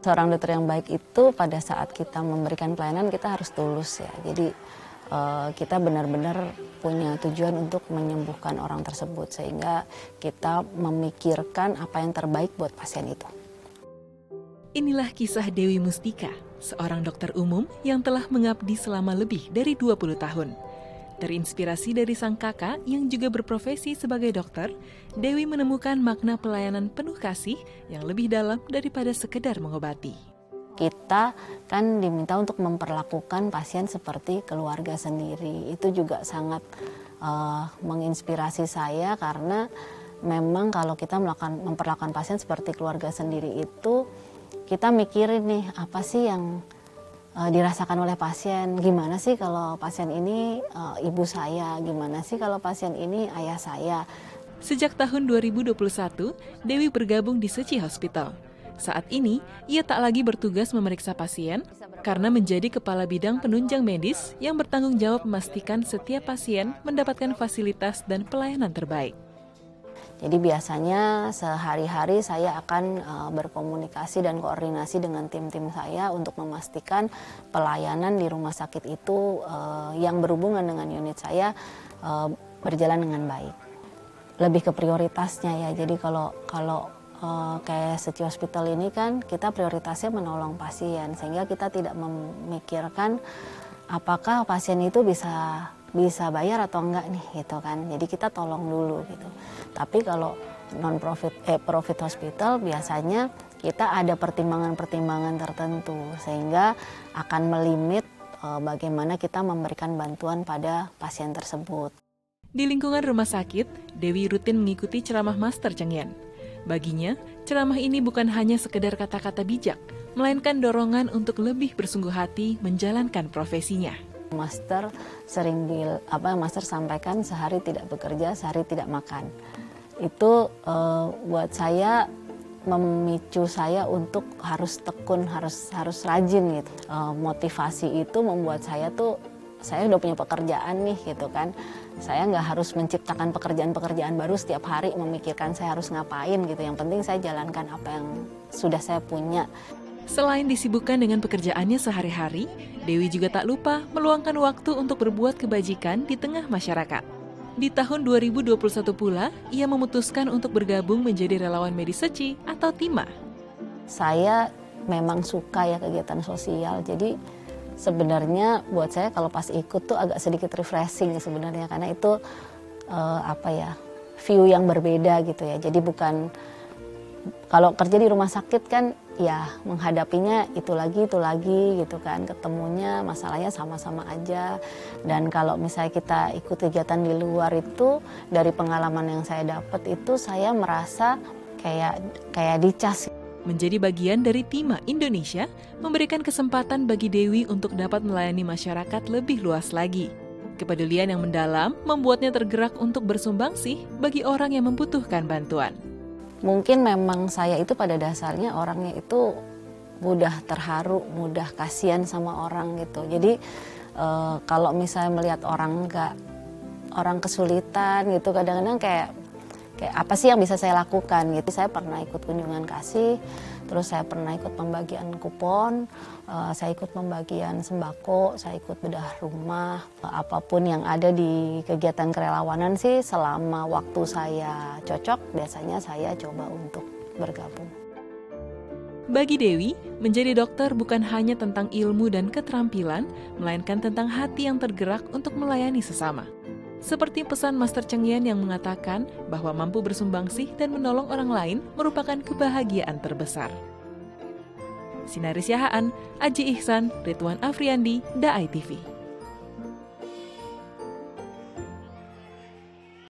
Seorang dokter yang baik itu pada saat kita memberikan pelayanan kita harus tulus ya. Jadi kita benar-benar punya tujuan untuk menyembuhkan orang tersebut sehingga kita memikirkan apa yang terbaik buat pasien itu. Inilah kisah Dewi Mustika, seorang dokter umum yang telah mengabdi selama lebih dari 20 tahun. Terinspirasi dari sang kakak yang juga berprofesi sebagai dokter, Dewi menemukan makna pelayanan penuh kasih yang lebih dalam daripada sekedar mengobati. Kita kan diminta untuk memperlakukan pasien seperti keluarga sendiri. Itu juga sangat menginspirasi saya karena memang kalau kita memperlakukan pasien seperti keluarga sendiri itu, kita mikirin nih apa sih yang dirasakan oleh pasien, gimana sih kalau pasien ini ibu saya, gimana sih kalau pasien ini ayah saya. Sejak tahun 2021, Dewi bergabung di Seci Hospital. Saat ini, ia tak lagi bertugas memeriksa pasien karena menjadi kepala bidang penunjang medis yang bertanggung jawab memastikan setiap pasien mendapatkan fasilitas dan pelayanan terbaik. Jadi biasanya sehari-hari saya akan berkomunikasi dan koordinasi dengan tim-tim saya untuk memastikan pelayanan di rumah sakit itu yang berhubungan dengan unit saya berjalan dengan baik. Lebih ke prioritasnya ya, jadi kalau kayak Seci Hospital ini kan kita prioritasnya menolong pasien sehingga kita tidak memikirkan apakah pasien itu bisa bayar atau enggak nih gitu kan. Jadi kita tolong dulu gitu. Tapi kalau profit hospital biasanya kita ada pertimbangan-pertimbangan tertentu sehingga akan melimit bagaimana kita memberikan bantuan pada pasien tersebut. Di lingkungan rumah sakit, Dewi rutin mengikuti ceramah Master Cheng Yen. Baginya, ceramah ini bukan hanya sekedar kata-kata bijak, melainkan dorongan untuk lebih bersungguh hati menjalankan profesinya. Master Master sampaikan sehari tidak bekerja, sehari tidak makan. Itu buat saya memicu saya untuk harus tekun, harus rajin gitu. Motivasi itu membuat saya udah punya pekerjaan nih gitu kan. Saya nggak harus menciptakan pekerjaan-pekerjaan baru setiap hari memikirkan saya harus ngapain gitu. Yang penting saya jalankan apa yang sudah saya punya. Selain disibukkan dengan pekerjaannya sehari-hari, Dewi juga tak lupa meluangkan waktu untuk berbuat kebajikan di tengah masyarakat. Di tahun 2021 pula, ia memutuskan untuk bergabung menjadi relawan medis Seci atau TIMA. Saya memang suka ya kegiatan sosial, jadi sebenarnya buat saya kalau pas ikut tuh agak sedikit refreshing sebenarnya karena itu view yang berbeda gitu ya. Jadi bukan kalau kerja di rumah sakit kan ya menghadapinya itu lagi gitu kan, ketemunya masalahnya sama-sama aja. Dan kalau misalnya kita ikut kegiatan di luar itu, dari pengalaman yang saya dapat itu saya merasa kayak dicas. Menjadi bagian dari TIMA Indonesia memberikan kesempatan bagi Dewi untuk dapat melayani masyarakat lebih luas lagi. Kepedulian yang mendalam membuatnya tergerak untuk bersumbangsi bagi orang yang membutuhkan bantuan. Mungkin memang saya itu pada dasarnya orangnya itu mudah terharu, mudah kasihan sama orang gitu. Jadi kalau misalnya melihat orang kesulitan gitu, kadang-kadang kayak apa sih yang bisa saya lakukan gitu. Saya pernah ikut kunjungan kasih, terus saya pernah ikut pembagian kupon, saya ikut pembagian sembako, saya ikut bedah rumah. Apapun yang ada di kegiatan kerelawanan sih selama waktu saya cocok, biasanya saya coba untuk bergabung. Bagi Dewi, menjadi dokter bukan hanya tentang ilmu dan keterampilan, melainkan tentang hati yang tergerak untuk melayani sesama. Seperti pesan Master Cheng Yen yang mengatakan bahwa mampu bersumbangsi dan menolong orang lain merupakan kebahagiaan terbesar. Sinaris Yahaan, Aji Ihsan, Ridwan Afriandi, Da ITV.